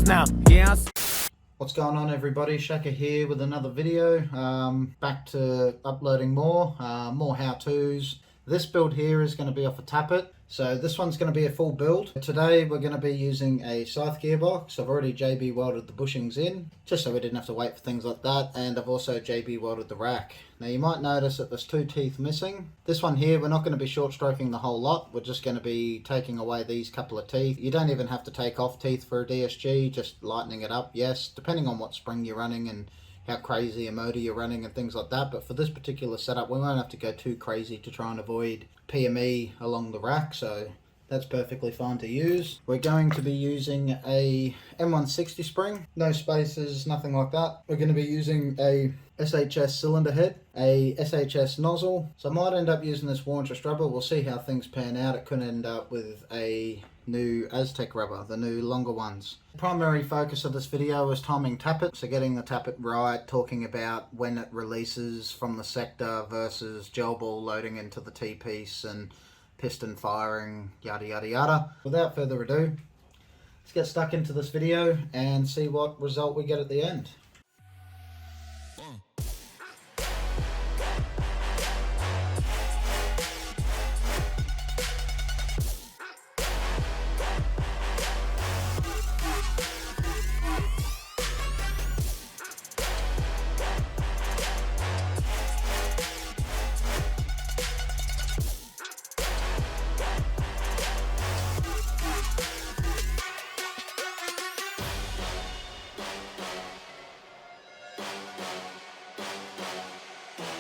now. Yeah. What's going on, everybody? Shaka here with another video. Back to uploading more how-tos. This build here is going to be off a Tappet. So this one's going to be a full build. Today we're going to be using a scythe gearbox. I've already JB welded the bushings in, just so we didn't have to wait for things like that. And I've also JB welded the rack. Now you might notice that there's 2 teeth missing. This one here, we're not going to be short stroking the whole lot. We're just going to be taking away these couple of teeth. You don't even have to take off teeth for a DSG, just lightening it up, yes, depending on what spring you're running and how crazy a motor you're running and things like that. But for this particular setup, we won't have to go too crazy to try and avoid PME along the rack, so that's perfectly fine to use. We're going to be using a M160 spring, no spacers, nothing like that. We're going to be using a SHS cylinder head, a SHS nozzle. So I might end up using this Warrantress rubber. We'll see how things pan out. It could end up with a new Aztec rubber, the new longer ones. The primary focus of this video is timing Tappet, so getting the Tappet right, talking about when it releases from the sector versus gel ball loading into the T-piece and piston firing, yada yada yada. Without further ado, let's get stuck into this video and see what result we get at the end.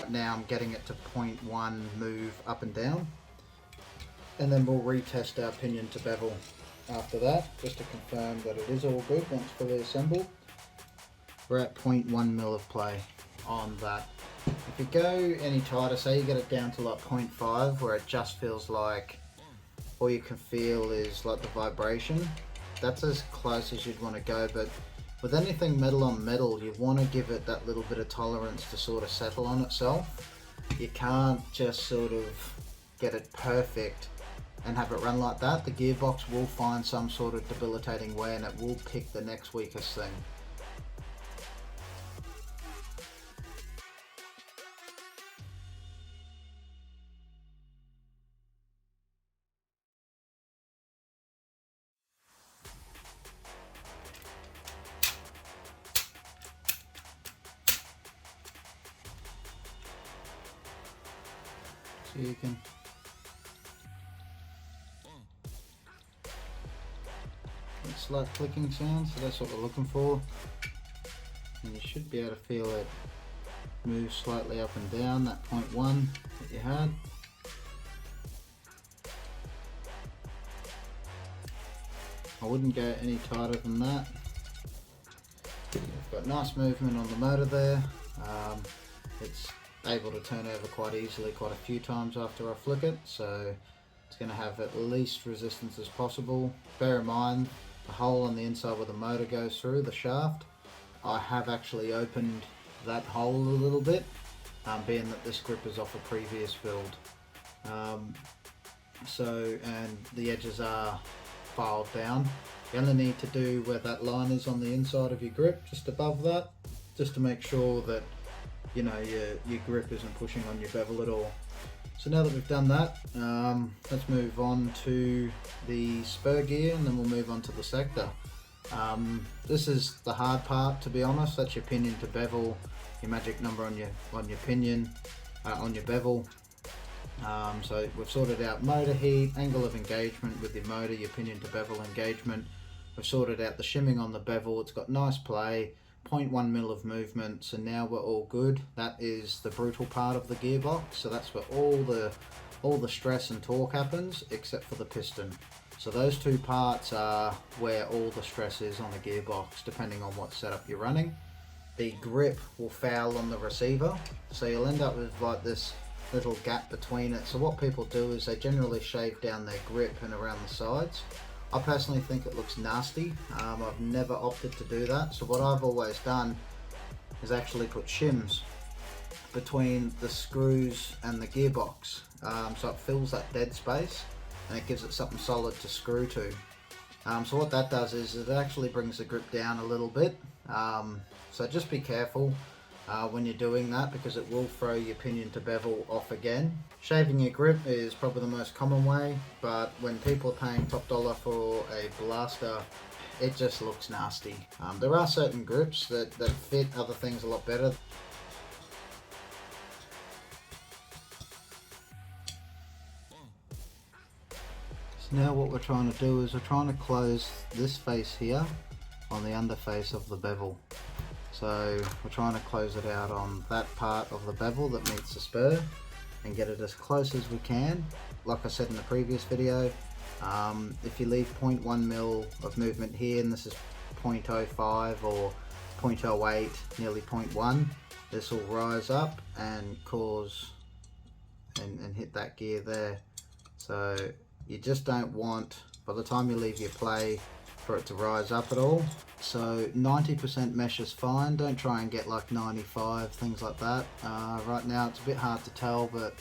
Now I'm getting it to 0.1 move up and down, and then we'll retest our pinion to bevel after that, just to confirm that it is all good once fully assembled. We're at 0.1 mil of play on that. If you go any tighter, say you get it down to like 0.5, where it just feels like all you can feel is like the vibration, that's as close as you'd want to go. But with anything metal on metal, you want to give it that little bit of tolerance to sort of settle on itself. You can't just sort of get it perfect and have it run like that. The gearbox will find some sort of debilitating wear and it will pick the next weakest thing. So you can get slight clicking sounds, so that's what we're looking for. And you should be able to feel it move slightly up and down, that 0.1 that you had. I wouldn't go any tighter than that. We've got nice movement on the motor there. It's able to turn over quite easily quite a few times after I flick it, so it's going to have at least resistance as possible. Bear in mind the hole on the inside where the motor goes through, the shaft, I have actually opened that hole a little bit, being that this grip is off a previous build. And the edges are filed down. You only need to do where that line is on the inside of your grip, just above that, just to make sure that you know your grip isn't pushing on your bevel at all. So now that we've done that, let's move on to the spur gear and then we'll move on to the sector. This is the hard part, to be honest. That's your pinion to bevel, your magic number on your pinion, on your bevel. So we've sorted out motor heat, angle of engagement with your motor, your pinion to bevel engagement. We've sorted out the shimming on the bevel. It's got nice play, 0.1 mil of movement, so now we're all good. That is the brutal part of the gearbox, so that's where all the stress and torque happens, except for the piston. So those two parts are where all the stress is on a gearbox, depending on what setup you're running. The grip will foul on the receiver, so you'll end up with like this little gap between it. So what people do is they generally shave down their grip and around the sides. I personally think it looks nasty. I've never opted to do that, so what I've always done is actually put shims between the screws and the gearbox, so it fills that dead space and it gives it something solid to screw to. So what that does is it actually brings the grip down a little bit. So just be careful when you're doing that, because it will throw your pinion to bevel off again. Shaving your grip is probably the most common way, but when people are paying top dollar for a blaster, it just looks nasty. There are certain grips that fit other things a lot better. So now what we're trying to do is we're trying to close this face here on the underface of the bevel. So we're trying to close it out on that part of the bevel that meets the spur and get it as close as we can. Like I said in the previous video, if you leave 0.1 mil of movement here, and this is 0.05 or 0.08, nearly 0.1, this will rise up and cause and hit that gear there. So you just don't want, by the time you leave your play, for it to rise up at all. So 90% mesh is fine. Don't try and get like 95, things like that. Right now it's a bit hard to tell, but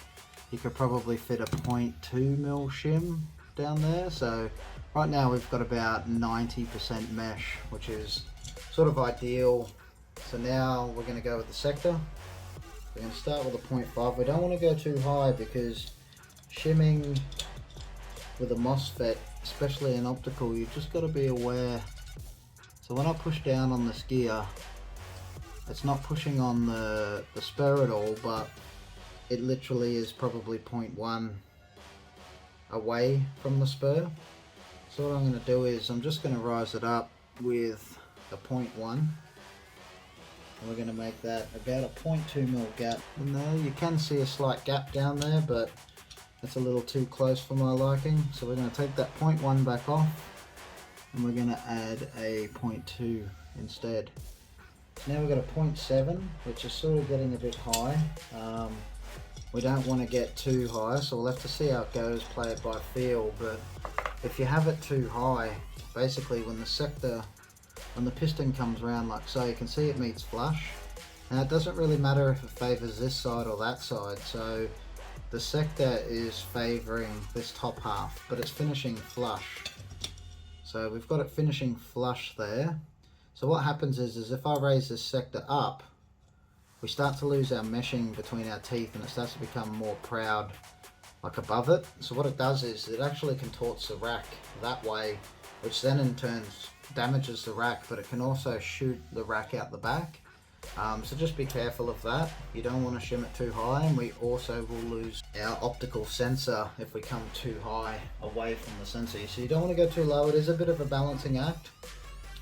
you could probably fit a 0.2 mil shim down there. So right now we've got about 90% mesh, which is sort of ideal. So now we're going to go with the sector. We're going to start with a 0.5. We don't want to go too high, because shimming with a MOSFET, especially in optical, you've just got to be aware. So when I push down on this gear, it's not pushing on the spur at all, but it literally is probably 0.1 away from the spur. So what I'm going to do is I'm just going to rise it up with a 0.1, and we're going to make that about a 0.2 mil gap in there. You can see a slight gap down there, but it's a little too close for my liking. So we're going to take that 0.1 back off, and we're going to add a 0.2 instead. So now we've got a 0.7, which is sort of getting a bit high. We don't want to get too high, so we'll have to see how it goes, play it by feel. But if you have it too high, basically when the piston comes around like so, you can see it meets flush. Now it doesn't really matter if it favors this side or that side. So the sector is favoring this top half, but it's finishing flush. So we've got it finishing flush there. So what happens is if I raise this sector up, we start to lose our meshing between our teeth, and it starts to become more proud, like above it. So what it does is it actually contorts the rack that way, which then in turn damages the rack, but it can also shoot the rack out the back. So just be careful of that. You don't want to shim it too high, and we also will lose our optical sensor if we come too high away from the sensor. So you don't want to go too low. It is a bit of a balancing act,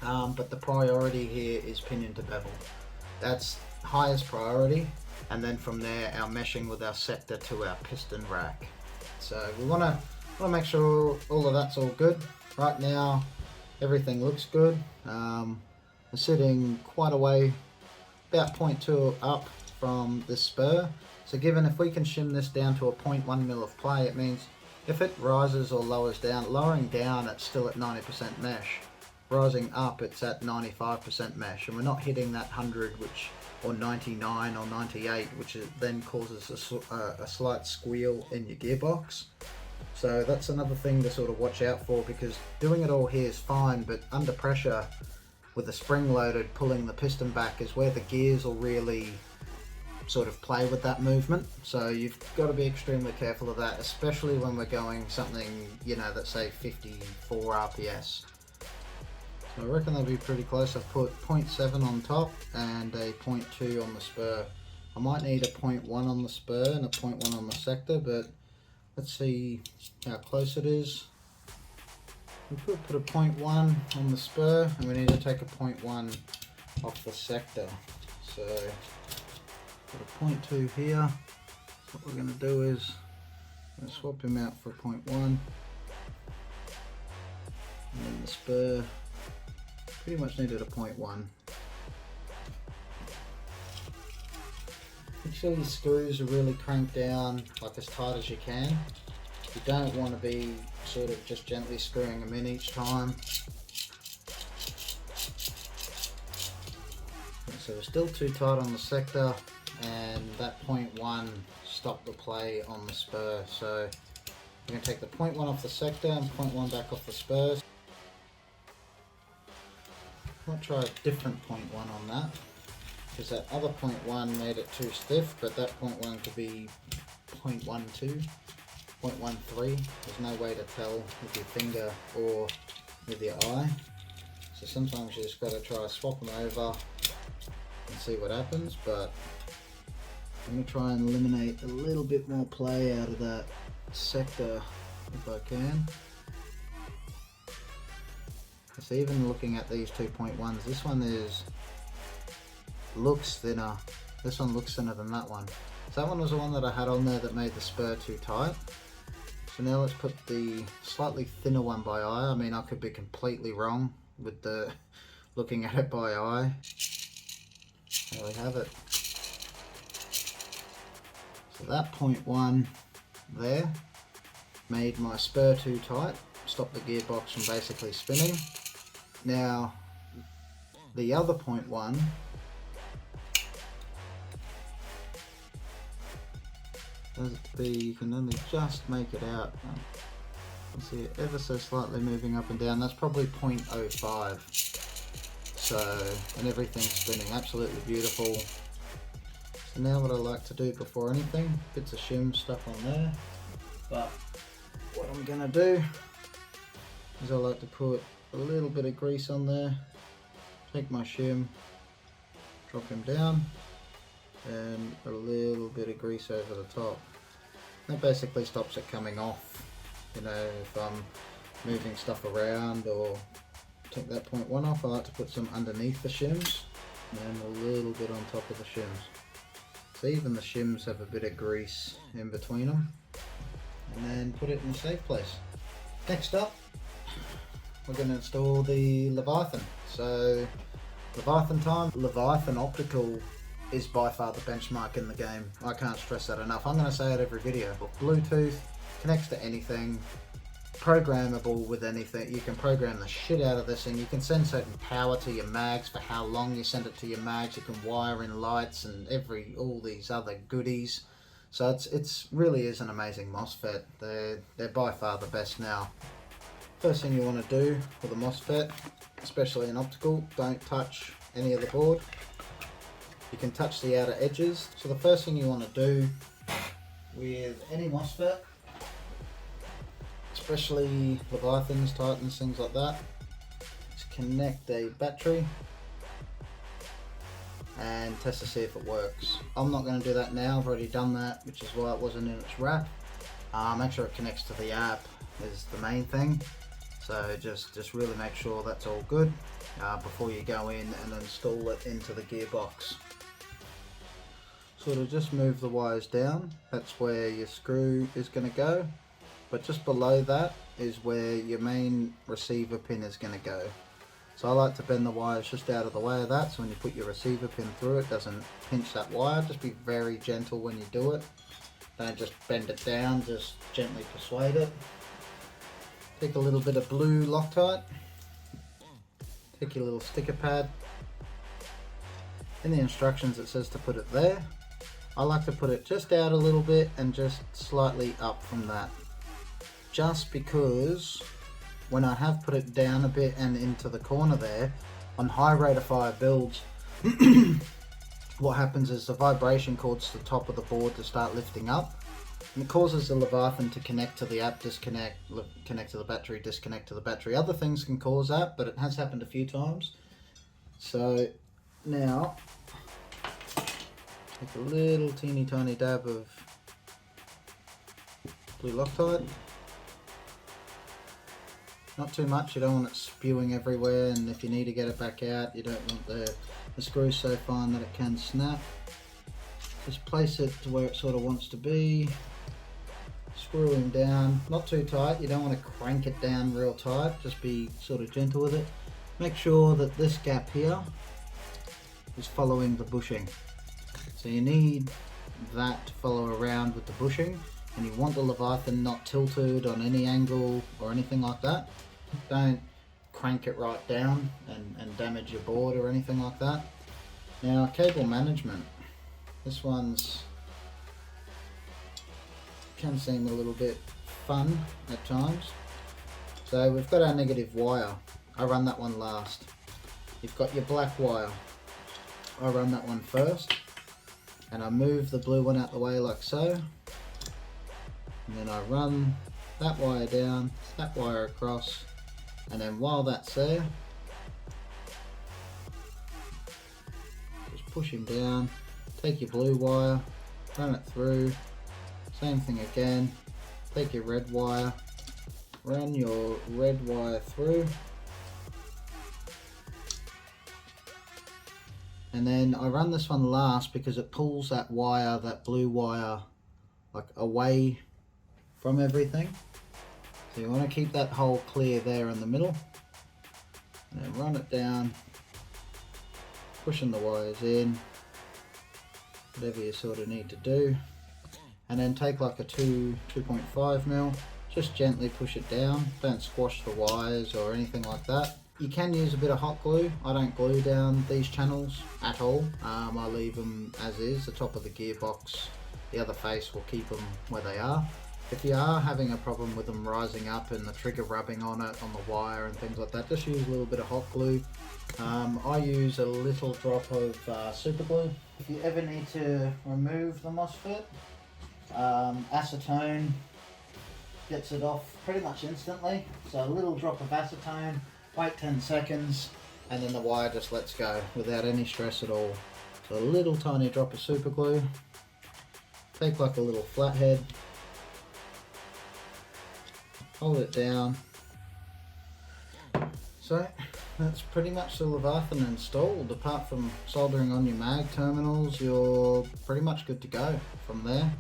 but the priority here is pinion to bevel. That's highest priority, and then from there our meshing with our sector to our piston rack. So we want to make sure all of that's all good. Right now everything looks good. We're sitting quite away, about 0.2 up from this spur. So given if we can shim this down to a 0.1 mil of play, it means if it rises or lowers down, lowering down it's still at 90% mesh, rising up it's at 95% mesh, and we're not hitting that 100 or 99 or 98, which then causes a slight squeal in your gearbox. So that's another thing to sort of watch out for, because doing it all here is fine, but under pressure with the spring loaded pulling the piston back is where the gears will really sort of play with that movement. So you've got to be extremely careful of that, especially when we're going something, you know, that's say 54 RPS. So I reckon they'll be pretty close. I've put 0.7 on top and a 0.2 on the spur. I might need a 0.1 on the spur and a 0.1 on the sector, but let's see how close it is. We put a 0.1 on the spur, and we need to take a 0.1 off the sector. So put a 0.2 here. What we're going to do is I'm going to swap him out for a 0.1, and then the spur pretty much needed a 0.1. Make sure your screws are really cranked down, like as tight as you can. You don't want to be sort of just gently screwing them in each time. So we're still too tight on the sector, and that 0.1 stopped the play on the spur. So we're going to take the 0.1 off the sector and 0.1 back off the spur. I'll try a different 0.1 on that, because that other 0.1 made it too stiff, but that 0.1 could be 0.12, 0.13. There's no way to tell with your finger or with your eye. So sometimes you just got to try swap them over and see what happens, but I'm going to try and eliminate a little bit more play out of that sector if I can. So even looking at these 2.1s, this one looks thinner. This one looks thinner than that one. So that one was the one that I had on there that made the spur too tight. So now let's put the slightly thinner one by eye. I mean, I could be completely wrong with the looking at it by eye. There we have it. So that 0.1 there made my spur too tight, stopped the gearbox from basically spinning. Now the other 0.1, you can only just make it out. You see it ever so slightly moving up and down. That's probably 0.05. So, and everything's spinning, absolutely beautiful. So now what I like to do before anything, bits of shim stuff on there, but what I'm gonna do is I like to put a little bit of grease on there, take my shim, drop him down, and a little bit of grease over the top. That basically stops it coming off, you know, if I'm moving stuff around, or take that 0.1 off. I like to put some underneath the shims and a little bit on top of the shims. So even the shims have a bit of grease in between them, and then put it in a safe place. Next up, we're going to install the Leviathan. So Leviathan time. Leviathan optical is by far the benchmark in the game. I can't stress that enough. I'm going to say it every video. Bluetooth, connects to anything, programmable with anything. You can program the shit out of this thing. You can send certain power to your mags for how long you send it to your mags. You can wire in lights and all these other goodies. So it's really is an amazing MOSFET. They're by far the best now. First thing you want to do with a MOSFET, especially in optical, don't touch any of the board. You can touch the outer edges. So the first thing you want to do with any MOSFET, especially Leviathans, Titans, things like that, is connect a battery and test to see if it works. I'm not going to do that now, I've already done that, which is why it wasn't in its wrap. Make sure it connects to the app is the main thing. So just really make sure that's all good before you go in and install it into the gearbox. Sort of just move the wires down, that's where your screw is going to go, but just below that is where your main receiver pin is going to go. So I like to bend the wires just out of the way of that, so when you put your receiver pin through it doesn't pinch that wire. Just be very gentle when you do it, don't just bend it down, just gently persuade it. Take a little bit of blue Loctite, take your little sticker pad. In the instructions it says to put it there. I like to put it just out a little bit and just slightly up from that, just because when I have put it down a bit and into the corner there, on high rate of fire builds, what happens is the vibration causes the top of the board to start lifting up, and it causes the Leviathan to connect to the app, disconnect, connect to the battery, disconnect to the battery. Other things can cause that, but it has happened a few times. So now take a little teeny tiny dab of blue Loctite. Not too much, you don't want it spewing everywhere, and if you need to get it back out, you don't want the screw so fine that it can snap. Just place it to where it sort of wants to be. Screw him down, not too tight, you don't want to crank it down real tight, just be sort of gentle with it. Make sure that this gap here is following the bushing. So you need that to follow around with the bushing, and you want the Leviathan not tilted on any angle or anything like that. Don't crank it right down and damage your board or anything like that. Now, cable management. This one's can seem a little bit fun at times. So we've got our negative wire. I run that one last. you've got your black wire. I run that one first, and I move the blue one out the way like so, and then I run that wire down, that wire across, and then while that's there, just push him down, take your blue wire, run it through, same thing again, take your red wire, run your red wire through, and then I run this one last because it pulls that wire, that blue wire, like away from everything. So you want to keep that hole clear there in the middle, and then run it down, pushing the wires in, whatever you sort of need to do, and then take like a 2.5 mil, just gently push it down, don't squash the wires or anything like that. You can use a bit of hot glue. I don't glue down these channels at all. I leave them as is. The top of the gearbox, the other face will keep them where they are. If you are having a problem with them rising up and the trigger rubbing on it, on the wire and things like that, just use a little bit of hot glue. I use a little drop of super glue. If you ever need to remove the MOSFET, acetone gets it off pretty much instantly. So a little drop of acetone, wait 10 seconds, and then the wire just lets go without any stress at all. So a little tiny drop of super glue, take like a little flathead, hold it down. So that's pretty much the Leviathan installed. Apart from soldering on your mag terminals, you're pretty much good to go from there.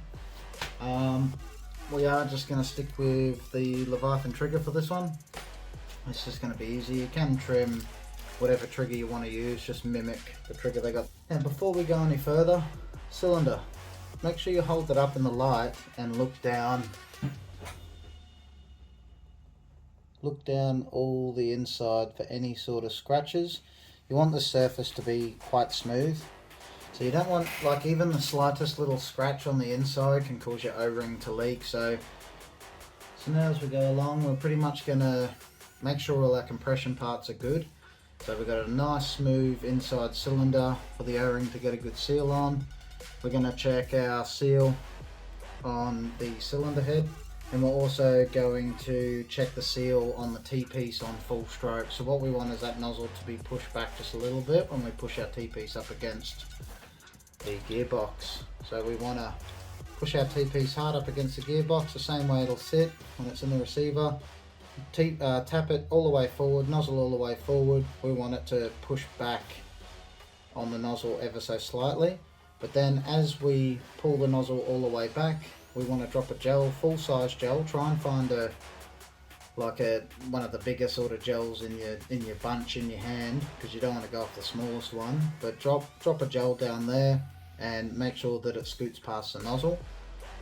We are just going to stick with the Leviathan trigger for this one. It's just going to be easy. You can trim whatever trigger you want to use, just mimic the trigger they got. And before we go any further, cylinder. Make sure you hold it up in the light and look down. Look down all the inside for any sort of scratches. You want the surface to be quite smooth. So you don't want, like, even the slightest little scratch on the inside can cause your O-ring to leak. So now as we go along, we're pretty much going to make sure all our compression parts are good. So we've got a nice smooth inside cylinder for the O-ring to get a good seal on. We're going to check our seal on the cylinder head. And we're also going to check the seal on the T-piece on full stroke. So what we want is that nozzle to be pushed back just a little bit when we push our T-piece up against the gearbox. So we want to push our T-piece hard up against the gearbox, the same way it'll sit when it's in the receiver. Tap it all the way forward, nozzle all the way forward. We want it to push back on the nozzle ever so slightly. But then as we pull the nozzle all the way back, we want to drop a gel, full size gel. Try and find one of the bigger sort of gels in your bunch in your hand, because you don't want to go off the smallest one. But drop a gel down there and make sure that it scoots past the nozzle.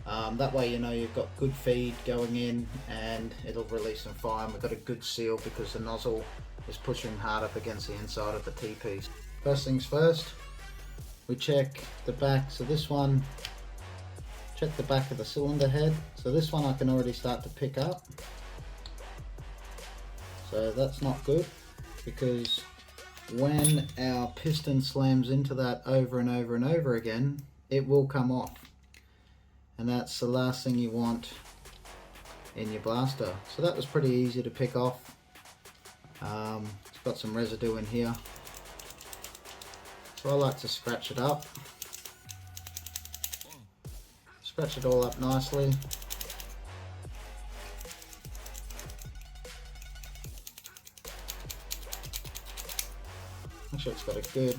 That way you know you've got good feed going in and it'll release them fine. We've got a good seal because the nozzle is pushing hard up against the inside of the T-piece. First things first, we check the back. So this one, check the back of the cylinder head. So this one I can already start to pick up. So that's not good, because when our piston slams into that over and over and over again, it will come off. And that's the last thing you want in your blaster. So that was pretty easy to pick off. It's got some residue in here. So I like to scratch it up. Scratch it all up nicely. Make sure it's got a good...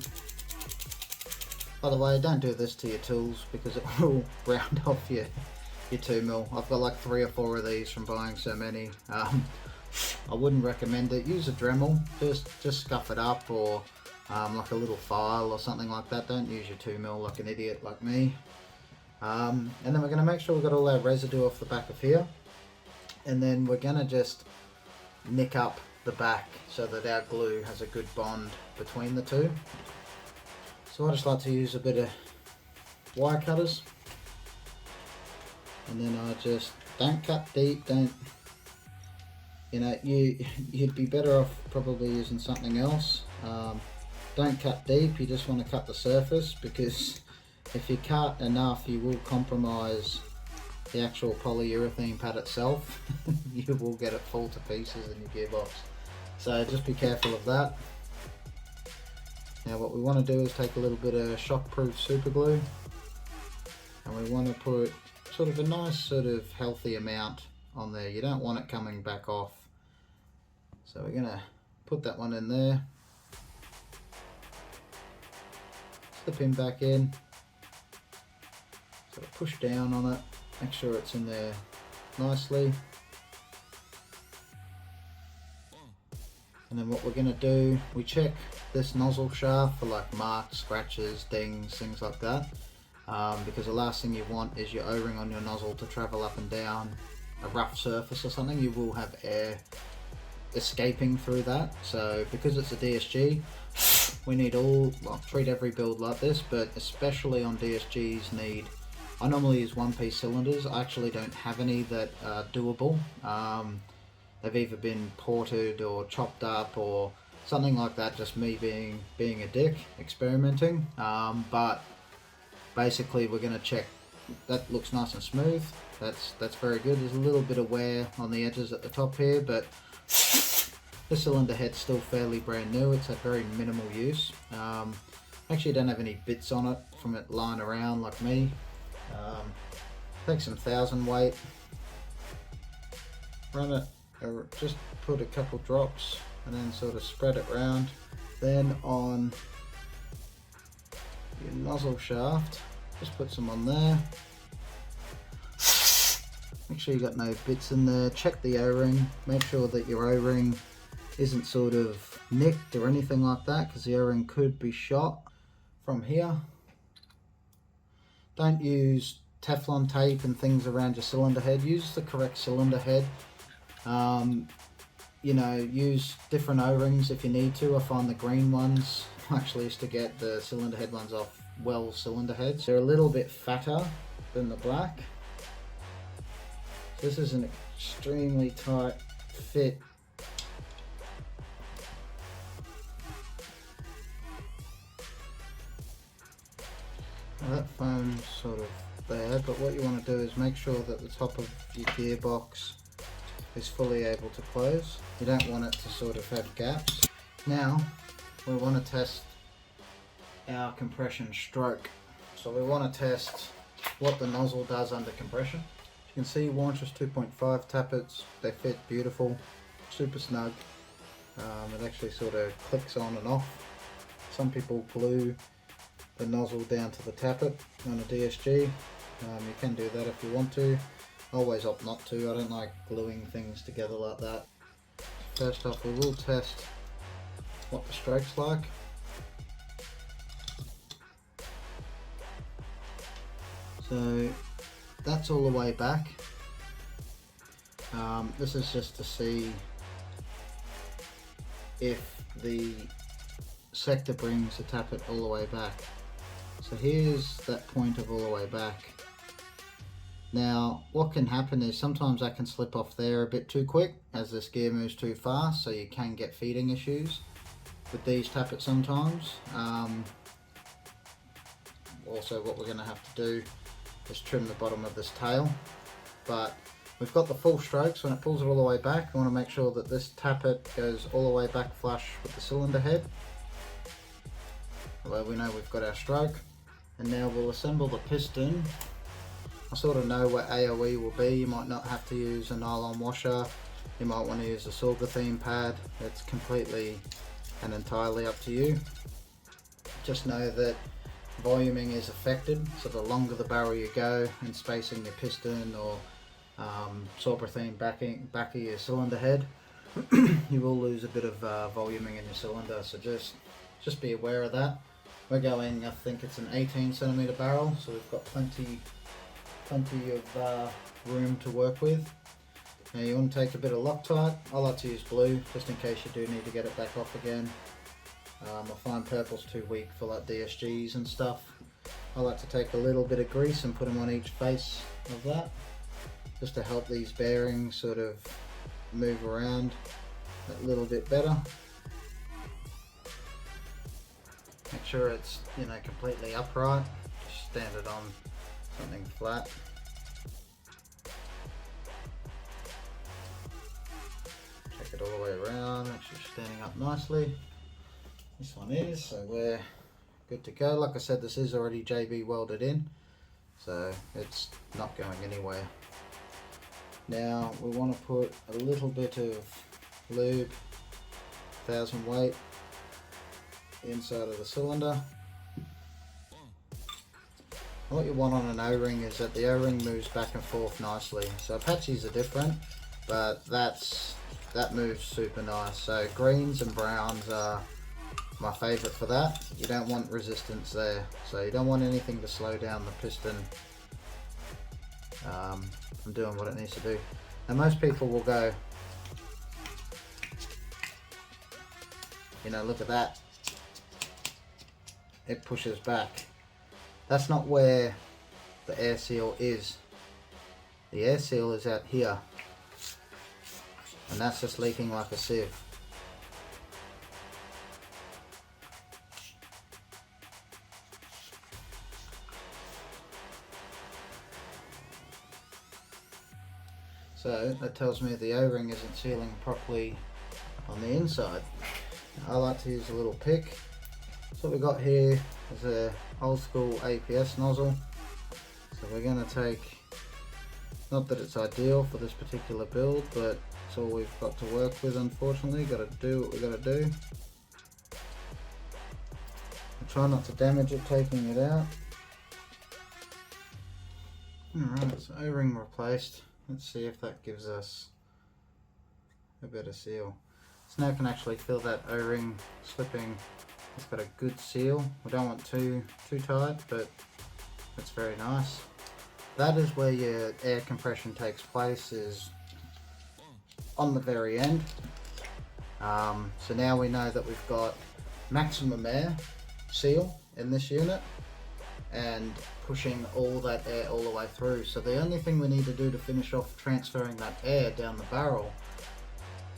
By the way, don't do this to your tools because it will round off your 2mm. I've got like 3 or 4 of these from buying so many. I wouldn't recommend it. Use a Dremel, just scuff it up, or like a little file or something like that. Don't use your 2mm like an idiot like me. And then we're going to make sure we've got all our residue off the back of here. And then we're going to just nick up the back so that our glue has a good bond between the two. So I just like to use a bit of wire cutters, and then I just don't cut deep. Don't, you know, you'd be better off probably using something else. Don't cut deep, you just want to cut the surface, because if you cut enough you will compromise the actual polyurethane pad itself. You will get it fall to pieces in your gearbox. So just be careful of that. Now what we want to do is take a little bit of shockproof super glue, and we want to put sort of a nice sort of healthy amount on there. You don't want it coming back off. So we're going to put that one in there. Slip him back in. Sort of push down on it. Make sure it's in there nicely. And then what we're going to do, we check this nozzle shaft for like marks, scratches, dings, things like that. Because the last thing you want is your O-ring on your nozzle to travel up and down a rough surface or something. You will have air escaping through that. So because it's a DSG, we need treat every build like this, but especially on DSGs I normally use one-piece cylinders. I actually don't have any that are doable. They've either been ported or chopped up or something like that, just me being a dick, experimenting. But basically we're going to check. That looks nice and smooth. That's very good. There's a little bit of wear on the edges at the top here, but the cylinder head's still fairly brand new. It's had very minimal use. Actually don't have any bits on it from it lying around like me. Take some 1000 weight, run it, just put a couple drops and then sort of spread it around. Then on your nozzle shaft, just put some on there. Make sure you got no bits in there. Check the O-ring, make sure that your O-ring isn't sort of nicked or anything like that, because the O-ring could be shot from here. Don't use Teflon tape and things around your cylinder head. Use the correct cylinder head. You know, use different O-rings if you need to. I find the green ones, I actually used to get the cylinder head ones off Well cylinder heads. They're a little bit fatter than the black. This is an extremely tight fit. Now that foam's sort of there, but what you want to do is make sure that the top of your gearbox is fully able to close. You don't want it to sort of have gaps. Now we want to test our compression stroke. So we want to test what the nozzle does under compression. You can see Warrantress 2.5 tappets, they fit beautiful, super snug. It actually sort of clicks on and off. Some people glue the nozzle down to the tappet on a DSG. You can do that if you want to. I always opt not to. I don't like gluing things together like that. First off, we will test what the stroke's like. So that's all the way back. This is just to see if the sector brings the tappet all the way back. So here's that point of all the way back. Now what can happen is sometimes that can slip off there a bit too quick as this gear moves too fast, so you can get feeding issues with these tappets sometimes. Also what we're going to have to do is trim the bottom of this tail, but we've got the full strokes. When it pulls it all the way back, I want to make sure that this tappet goes all the way back flush with the cylinder head. Well, we know we've got our stroke, and now we'll assemble the piston. I sort of know what AOE will be. You might not have to use a nylon washer, you might want to use a Silvertheme pad. It's completely and entirely up to you. Just know that voluming is affected, so the longer the barrel you go in spacing your piston or Silvertheme back of your cylinder head, you will lose a bit of voluming in your cylinder, so just be aware of that. We're going, I think it's an 18cm barrel, so we've got plenty of room to work with. Now you want to take a bit of Loctite. I like to use blue just in case you do need to get it back off again. I find purple's too weak for like DSGs and stuff. I like to take a little bit of grease and put them on each face of that, just to help these bearings sort of move around a little bit better. make sure it's, you know, completely upright. Just stand it on something flat. Check it all the way around, make sure it's standing up nicely. This one is, so we're good to go. Like I said, this is already JB welded in, so it's not going anywhere. Now we want to put a little bit of lube, 1000 weight, inside of the cylinder. And what you want on an O-ring is that the O-ring moves back and forth nicely. So Apaches are different, but that moves super nice. So greens and browns are my favorite for that. You don't want resistance there, so you don't want anything to slow down the piston from doing what it needs to do. And most people will go, you know, look at that, it pushes back. That's not where the air seal is. The air seal is out here, and that's just leaking like a sieve. So that tells me the O-ring isn't sealing properly on the inside. I like to use a little pick. So what we got here is a old school APS nozzle. So we're going to take, not that it's ideal for this particular build, but it's all we've got to work with, unfortunately. Got to do what we got to do. I'll try not to damage it taking it out. Alright, so O-ring replaced. Let's see if that gives us a better seal. So now I can actually feel that O-ring slipping. It's got a good seal. We don't want too tight, but it's very nice. That is where your air compression takes place, is on the very end. So now we know that we've got maximum air seal in this unit and pushing all that air all the way through. So the only thing we need to do to finish off transferring that air down the barrel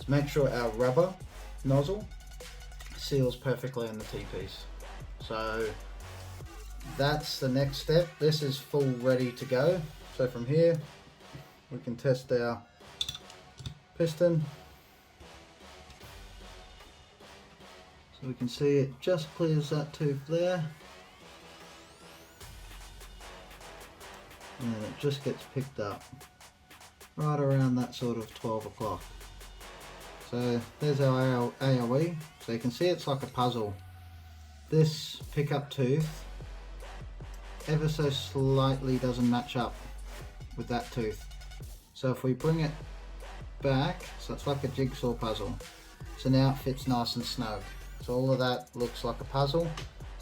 is make sure our rubber nozzle seals perfectly in the T-piece. So that's the next step. This is full ready to go. So from here we can test our piston. So we can see it just clears that tooth there. And it just gets picked up right around that sort of 12 o'clock. So there's our AOE. So you can see it's like a puzzle. This pickup tooth ever so slightly doesn't match up with that tooth. So if we bring it back, so it's like a jigsaw puzzle. So now it fits nice and snug. So all of that looks like a puzzle.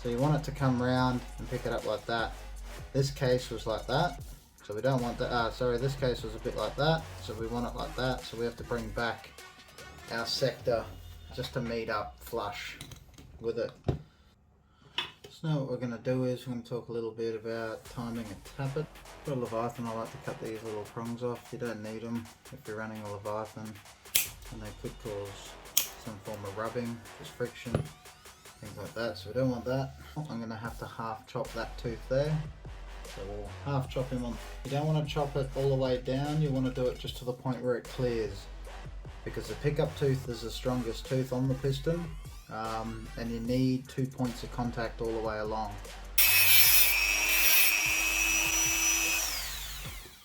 So you want it to come round and pick it up like that. This case was like that, so we don't want that. Sorry, this case was a bit like that, so we want it like that. So we have to bring back our sector just to meet up flush with it. So now what we're going to do is we're going to talk a little bit about timing a tappet. For a Leviathan, I like to cut these little prongs off. You don't need them if you're running a Leviathan, and they could cause some form of rubbing, just friction, things like that. So we don't want that. I'm going to have to half chop that tooth there. So we'll half chop him on. You don't want to chop it all the way down, you want to do it just to the point where it clears, because the pickup tooth is the strongest tooth on the piston, and you need 2 points of contact all the way along.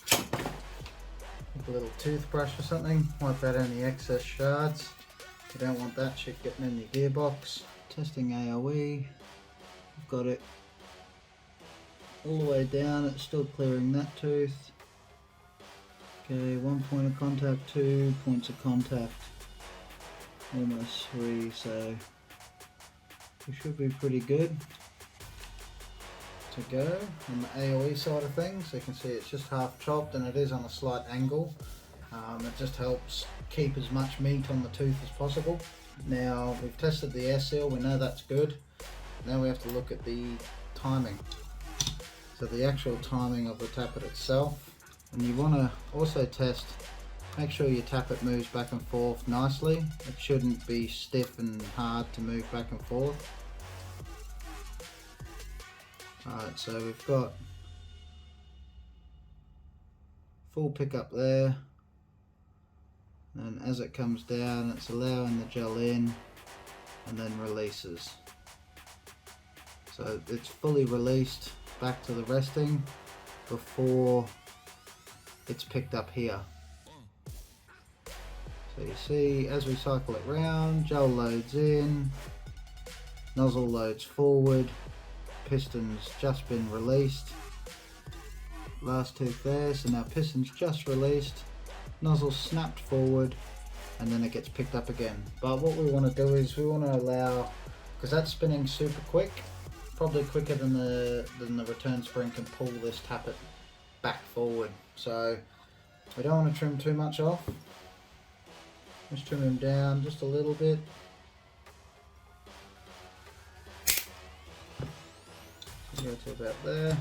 Take a little toothbrush or something, wipe out any excess shards. You don't want that shit getting in your gearbox. Testing AOE, I've got it all the way down, it's still clearing that tooth. Okay, 1 point of contact, 2 points of contact, almost 3, so we should be pretty good to go on the AOE side of things. So you can see it's just half chopped and it is on a slight angle. It just helps keep as much meat on the tooth as possible. Now we've tested the air seal, we know that's good. Now we have to look at the timing. So the actual timing of the tappet itself, and you want to also test, make sure your tappet moves back and forth nicely. It shouldn't be stiff and hard to move back and forth. Alright, so we've got full pickup there, and as it comes down it's allowing the gel in and then releases. So it's fully released back to the resting before it's picked up here. So you see, as we cycle it round, gel loads in, nozzle loads forward, piston's just been released, last tooth there, so now piston's just released, nozzle snapped forward, and then it gets picked up again. But what we want to do is we want to allow, because that's spinning super quick, probably quicker than the return spring can pull this tappet back forward. So we don't want to trim too much off. Just trim him down just a little bit. Go to about there.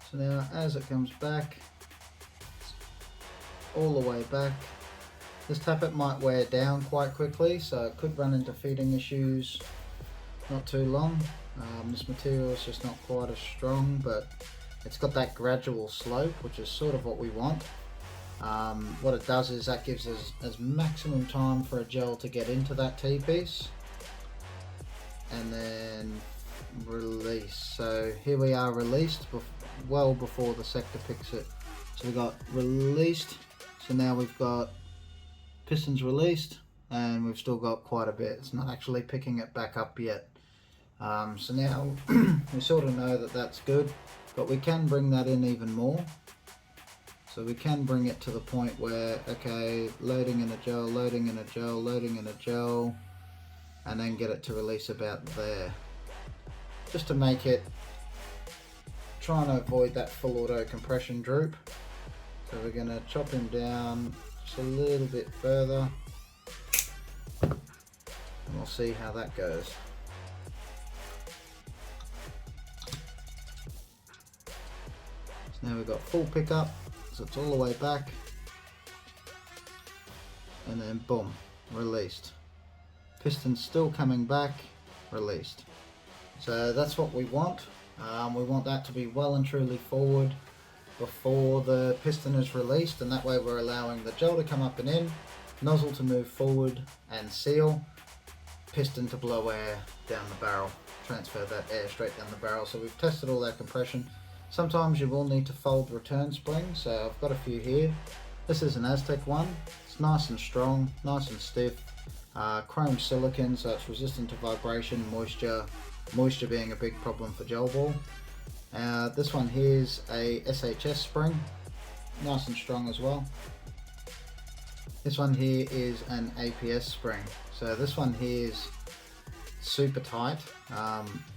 So now as it comes back, all the way back, this tappet might wear down quite quickly, so it could run into feeding issues not too long. This material is just not quite as strong, but it's got that gradual slope, which is sort of what we want. What it does is that gives us as maximum time for a gel to get into that T-piece and then release. So here we are released well before the sector picks it. So we got released, so now we've got pistons released and we've still got quite a bit. It's not actually picking it back up yet. So now we sort of know that that's good, but we can bring that in even more. So we can bring it to the point where, okay, loading in a gel, loading in a gel, loading in a gel, and then get it to release about there. Just to make it, trying to avoid that full auto compression droop. So we're going to chop him down just a little bit further, and we'll see how that goes. So now we've got full pickup. So it's all the way back, and then boom, released. Piston's still coming back, released. So that's what we want. We want that to be well and truly forward before the piston is released, and that way we're allowing the gel to come up and in, nozzle to move forward and seal, piston to blow air down the barrel, transfer that air straight down the barrel. So we've tested all that compression. Sometimes you will need to fold return springs, so I've got a few here. This is an Aztec one. It's nice and strong, nice and stiff. Chrome silicon, so it's resistant to vibration, moisture being a big problem for gel ball. This one here is a SHS spring, nice and strong as well. This one here is an APS spring. So this one here is super tight.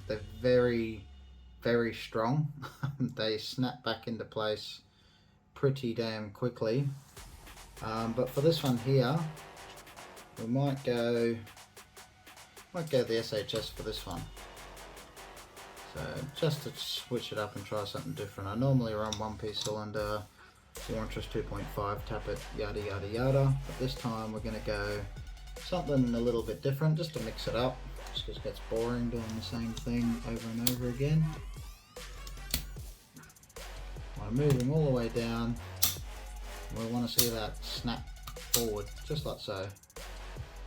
They're very strong. They snap back into place pretty damn quickly. But for this one here, we might go the SHS for this one. So just to switch it up and try something different. I normally run one piece cylinder, Warrantress 2.5, Tappet, yada yada yada. But this time we're going to go something a little bit different, just to mix it up. Just because it gets boring doing the same thing over and over again. I'm moving all the way down. We want to see that snap forward, just like so.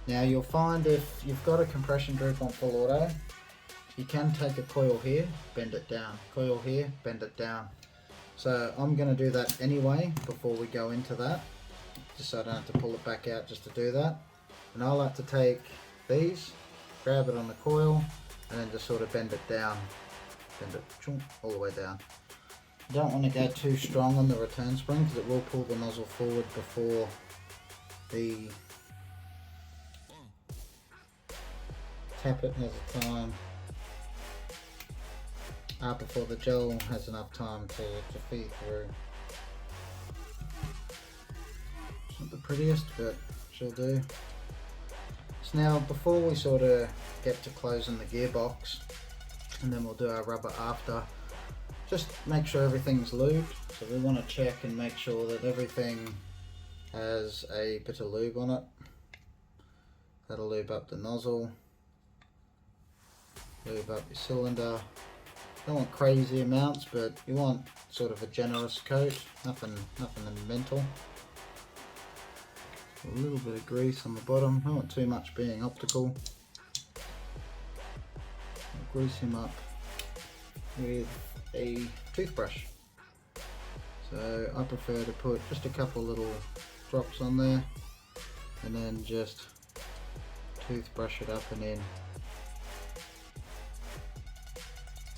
Now you'll find if you've got a compression droop on full auto, you can take a coil here, bend it down, coil here, bend it down. So I'm going to do that anyway before we go into that, just so I don't have to pull it back out just to do that. And I like to take these, grab it on the coil, and then just sort of bend it down, bend it all the way down. You don't want to go too strong on the return spring because it will pull the nozzle forward before the tappet has a time, before the gel has enough time to feed through. It's not the prettiest, but she'll do. So now before we sort of get to closing the gearbox, and then we'll do our rubber after, just make sure everything's lubed. So we want to check and make sure that everything has a bit of lube on it. That'll lube up the nozzle. lube up your cylinder. Don't want crazy amounts, but you want sort of a generous coat, nothing mental. A little bit of grease on the bottom, don't want too much being optical. I'll grease him up with a toothbrush. So I prefer to put just a couple little drops on there and then just toothbrush it up and in.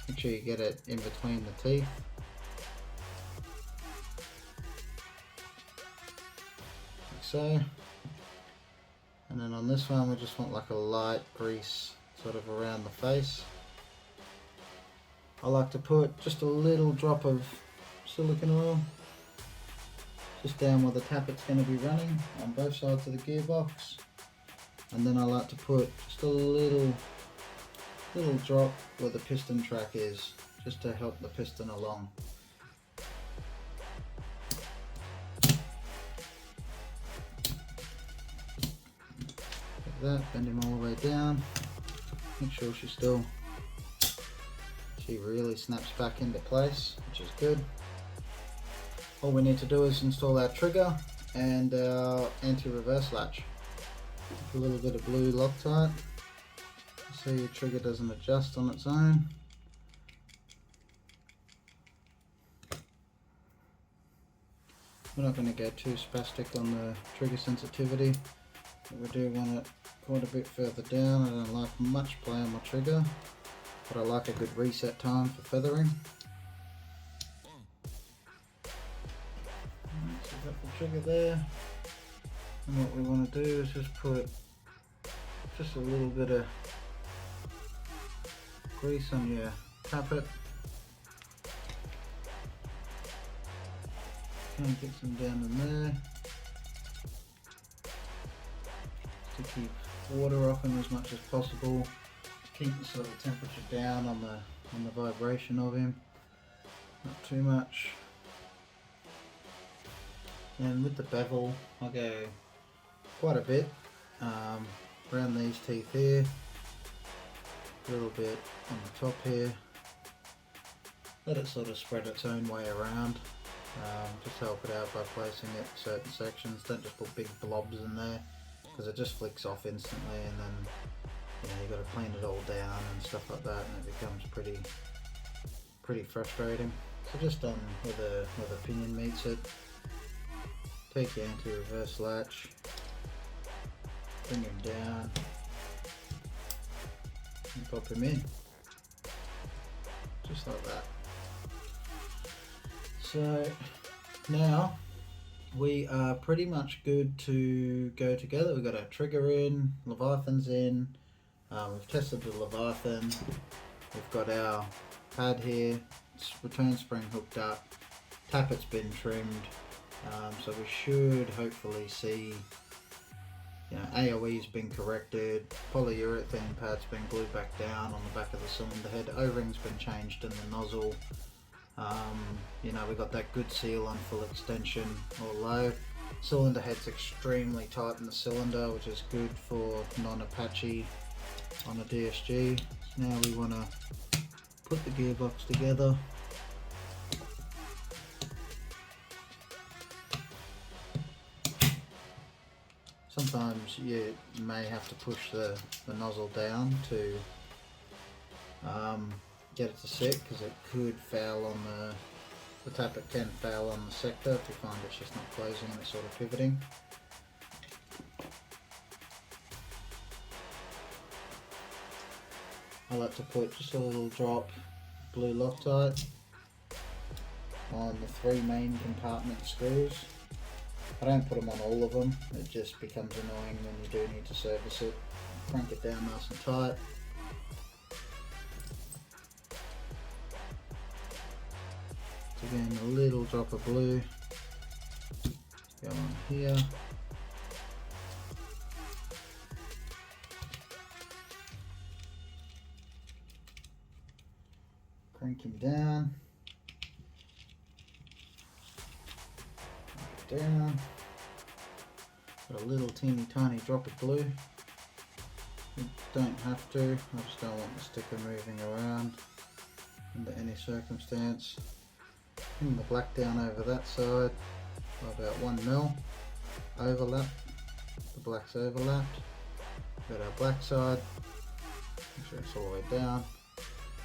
Make sure you get it in between the teeth. Like so. And then on this one we just want like a light grease sort of around the face. I like to put just a little drop of silicone oil just down where the tappet's going to be running on both sides of the gearbox, and then I like to put just a little drop where the piston track is, just to help the piston along. Like that, bend him all the way down, make sure she really snaps back into place, which is good. All we need to do is install our trigger and our anti-reverse latch. A little bit of blue Loctite so your trigger doesn't adjust on its own. We're not going to go too spastic on the trigger sensitivity, but we do want it quite a bit further down. I don't like much play on my trigger, but I like a good reset time for feathering. So we've got the trigger there, and what we want to do is just put just a little bit of grease on your tappet. Kind of get some down in there to keep water off him as much as possible. Keep the sort of temperature down on the vibration of him, not too much. And with the bevel, I'll go quite a bit around these teeth here, a little bit on the top here. Let it sort of spread its own way around. Just help it out by placing it in certain sections. Don't just put big blobs in there because it just flicks off instantly, and then you've got to clean it all down and stuff like that, and it becomes pretty frustrating. So just where the pinion meets it, take your anti-reverse latch, bring him down, and pop him in, just like that. So now we are pretty much good to go together. We've got our trigger in, Leviathan's in, we've tested the Leviathan, we've got our pad here, return spring hooked up, tappet's been trimmed, so we should hopefully see AOE's been corrected, polyurethane pad's been glued back down on the back of the cylinder head, O-ring's been changed in the nozzle. We got that good seal on full extension or low. Cylinder head's extremely tight in the cylinder, which is good for non-Apache on a DSG. So now we want to put the gearbox together. Sometimes you may have to push the nozzle down to get it to sit, because it could foul on the tappet can foul on the sector if you find it's just not closing and it's sort of pivoting. I like to put just a little drop blue Loctite on the 3 main compartment screws. I don't put them on all of them, it just becomes annoying when you do need to service it. Crank it down nice and tight. Again, a little drop of blue, go on here, crank him down, got a little teeny tiny drop of blue, You don't have to, I just don't want the sticker moving around under any circumstance. Pin the black down over that side by about 1 mil. Overlap, the black's overlapped. Got our black side, make sure it's all the way down.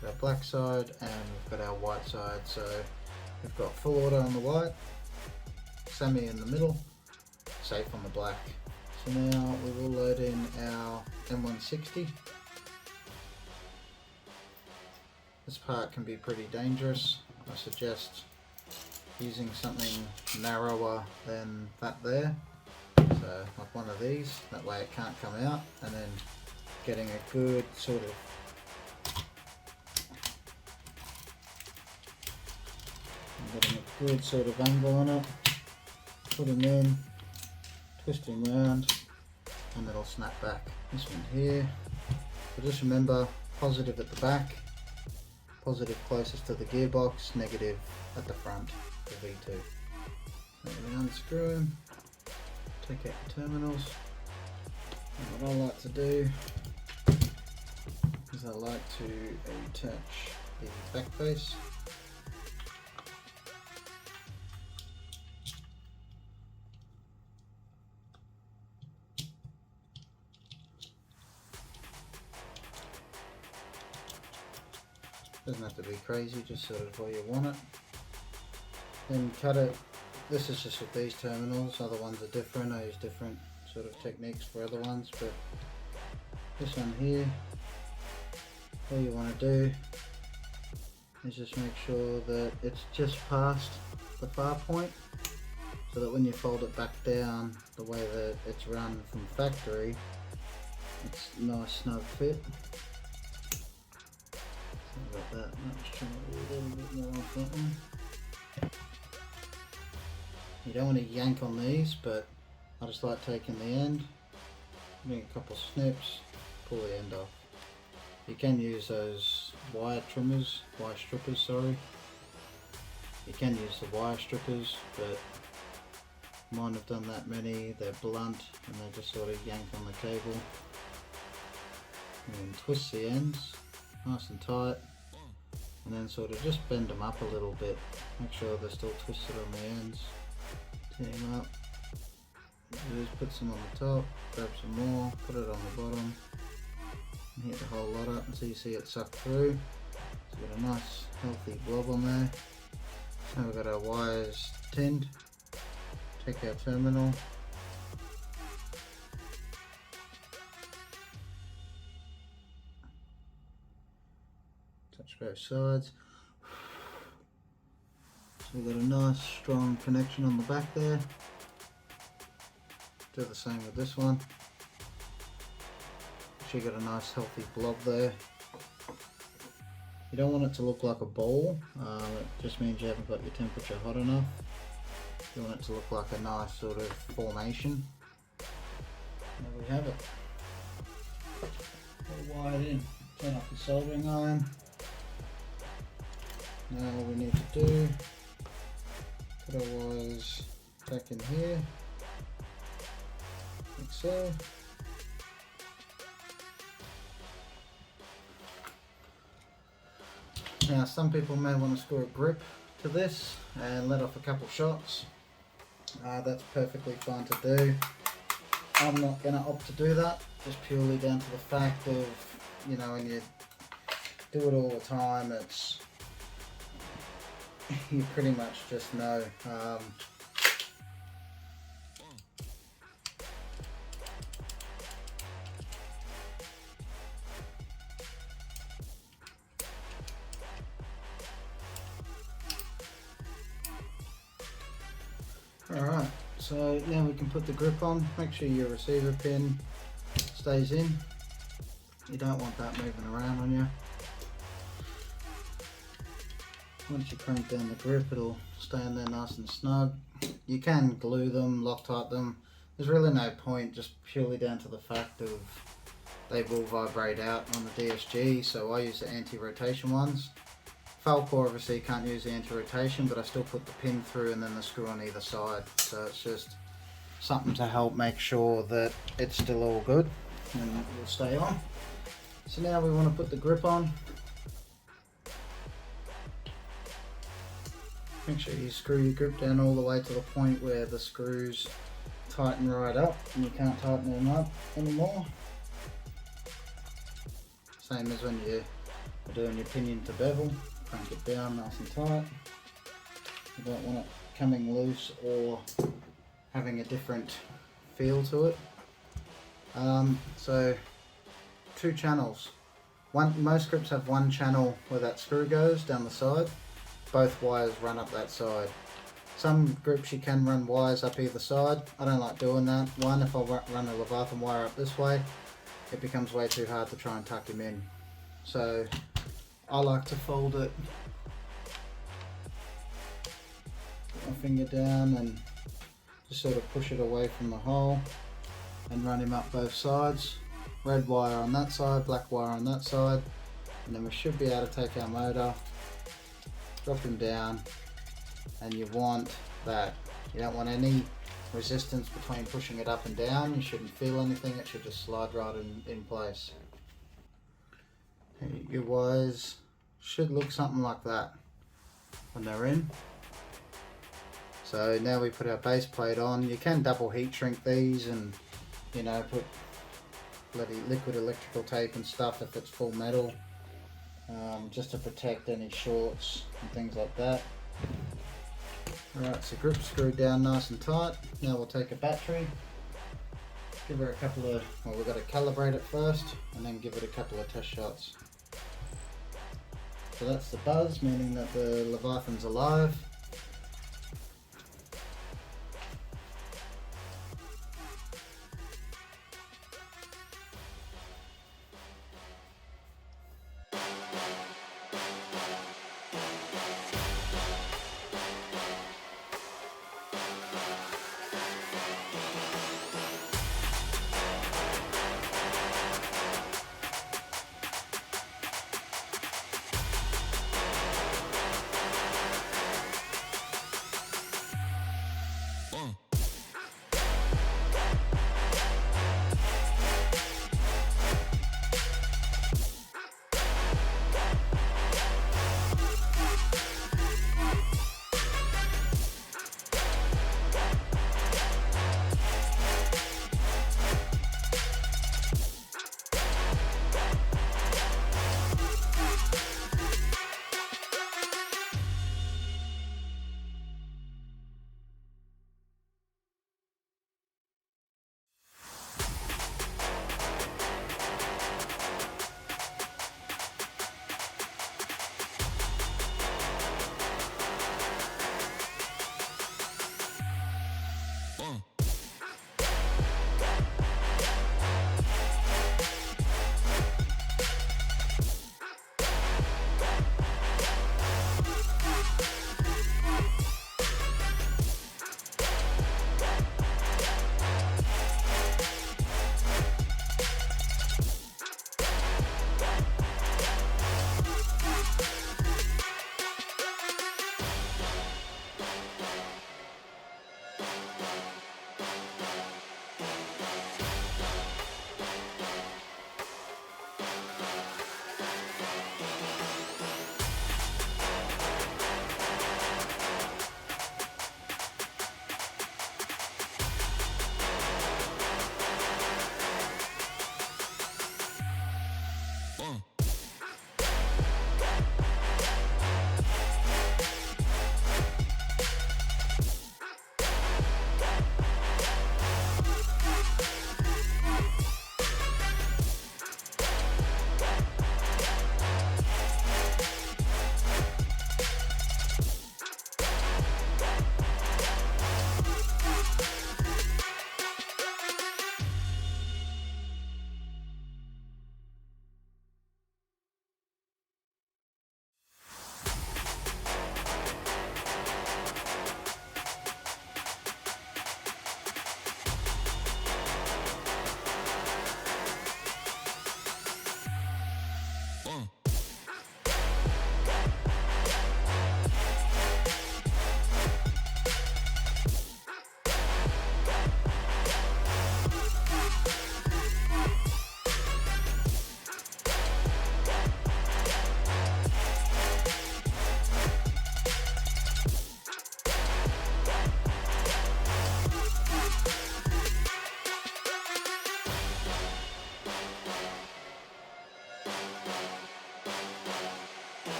Got our black side and we've got our white side. So we've got full auto on the white, semi in the middle, safe on the black. So now we will load in our M160. This part can be pretty dangerous. I suggest using something narrower than that there. So like one of these, that way it can't come out, and then getting a good sort of angle on it, putting in, twisting round, and it'll snap back. This one here, so just remember, positive at the back, positive closest to the gearbox, negative at the front, the V2. So we unscrew them, take out the terminals, and what I like to do is I like to attach the back face. Doesn't have to be crazy, just sort of where you want it. Then cut it. This is just with these terminals, other ones are different. I use different sort of techniques for other ones, but this one here, all you want to do is just make sure that it's just past the far point, so that when you fold it back down the way that it's run from factory, it's a nice snug fit. About that. Let's try a little bit more off that one. You don't want to yank on these, but I just like taking the end, doing a couple snips, pull the end off. You can use those wire strippers, sorry. You can use the wire strippers, but mine have done that many. They're blunt and they just sort of yank on the cable. And then twist the ends nice and tight, and then sort of just bend them up a little bit, make sure they're still twisted on the ends, tee them up, just put some on the top, grab some more, put it on the bottom, and hit the whole lot up until you see it suck through. So we've got a nice healthy blob on there. Now we've got our wires tinned, take our terminal, touch both sides. So we've got a nice strong connection on the back there. Do the same with this one. So you got a nice healthy blob there. You don't want it to look like a ball, it just means you haven't got your temperature hot enough. You want it to look like a nice sort of formation. There we have it. All wired in. Turn off the soldering iron. Now all we need to do, put our wires back in here, like so. Now some people may want to screw a grip to this and let off a couple shots. That's perfectly fine to do. I'm not going to opt to do that, just purely down to the fact of, you know, when you do it all the time, it's, you pretty much just know. Alright, so now we can put the grip on. Make sure your receiver pin stays in. You don't want that moving around on you. Once you crank down the grip, it'll stay in there nice and snug. You can glue them, Loctite them. There's really no point, just purely down to the fact of they will vibrate out on the DSG, so I use the anti-rotation ones. Falcor obviously you can't use the anti-rotation, but I still put the pin through and then the screw on either side. So it's just something to help make sure that it's still all good. and it will stay on. So now we want to put the grip on. Make sure you screw your grip down all the way to the point where the screws tighten right up and you can't tighten them up anymore. Same as when you're doing your pinion to bevel, crank it down nice and tight. You don't want it coming loose or having a different feel to it. So 2 channels. Most grips have 1 channel where that screw goes down the side. Both wires run up that side. Some grips you can run wires up either side. I don't like doing that. One, if I run a Leviathan wire up this way, it becomes way too hard to try and tuck him in. So I like to fold it, put my finger down and just sort of push it away from the hole and run him up both sides. Red wire on that side, black wire on that side, and then we should be able to take our motor, drop him down, and you want that. You don't want any resistance between pushing it up and down. You shouldn't feel anything, it should just slide right in place. Your wires should look something like that when they're in. So now we put our base plate on. You can double heat shrink these and, you know, put bloody liquid electrical tape and stuff if it's full metal, just to protect any shorts and things like that. Alright, so grip screwed down nice and tight. Now we'll take a battery, give her a couple of, well, we've got to calibrate it first and then give it a couple of test shots. So that's the buzz, meaning that the Leviathan's alive.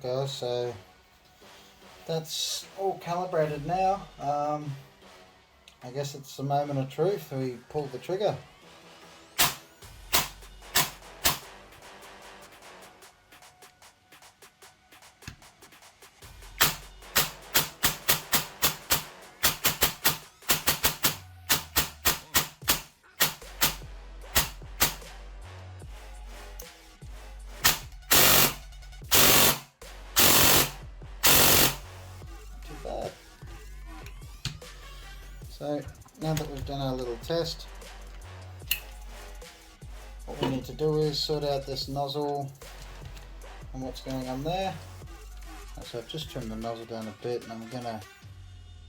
Alright guys, so that's all calibrated now. I guess it's the moment of truth. We pulled the trigger. So now that we've done our little test, what we need to do is sort out this nozzle and what's going on there. So I've just trimmed the nozzle down a bit, and I'm going to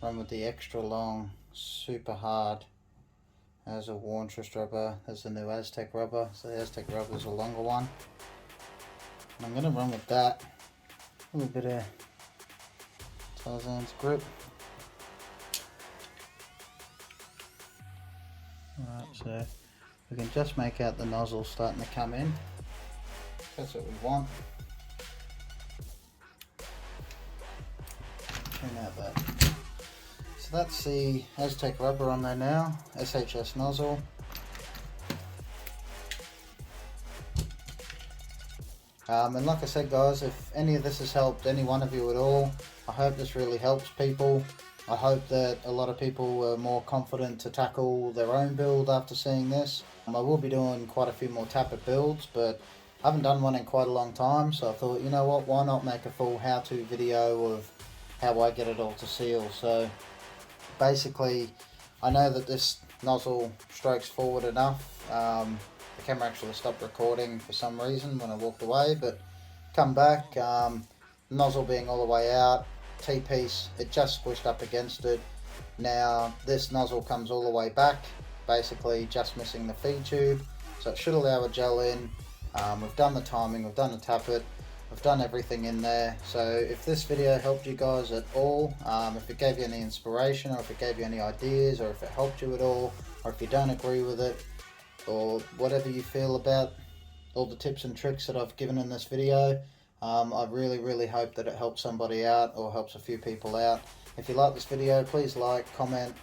run with the extra long, super hard as a Warntress rubber. There's the new Aztec rubber, so the Aztec rubber is a longer one. And I'm going to run with that, a little bit of Tarzan's grip. Alright, so we can just make out the nozzle starting to come in. That's what we want. Tune out that. So that's the Aztec rubber on there now, SHS nozzle. And like I said guys, if any of this has helped any one of you at all, I hope this really helps people. I hope that a lot of people are more confident to tackle their own build after seeing this. I will be doing quite a few more Tappet builds, but I haven't done one in quite a long time, so I thought, you know what, why not make a full how-to video of how I get it all to seal. So basically, I know that this nozzle strokes forward enough. The camera actually stopped recording for some reason when I walked away, but come back, nozzle being all the way out, T-piece, it just squished up against it. Now this nozzle comes all the way back, basically just missing the feed tube, so it should allow a gel in. We've done the timing, we've done the tappet, we've done everything in there. So if this video helped you guys at all, if it gave you any inspiration, or if it gave you any ideas, or if it helped you at all, or if you don't agree with it, or whatever you feel about all the tips and tricks that I've given in this video, I really hope that it helps somebody out or helps a few people out. If you like this video, please like, comment,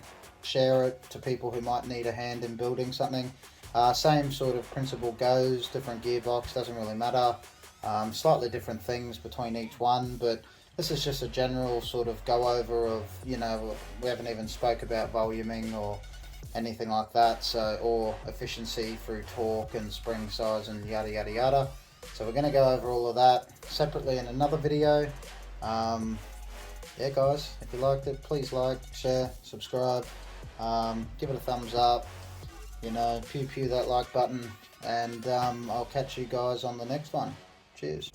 share it to people who might need a hand in building something. Same sort of principle goes, different gearbox, doesn't really matter. Slightly different things between each one, but this is just a general sort of go over of, you know, we haven't even spoke about voluming or anything like that, so, or efficiency through torque and spring size and yada yada yada. So we're going to go over all of that separately in another video. Yeah guys, if you liked it, please like, share, subscribe, give it a thumbs up, you know, pew that like button, and I'll catch you guys on the next one. Cheers.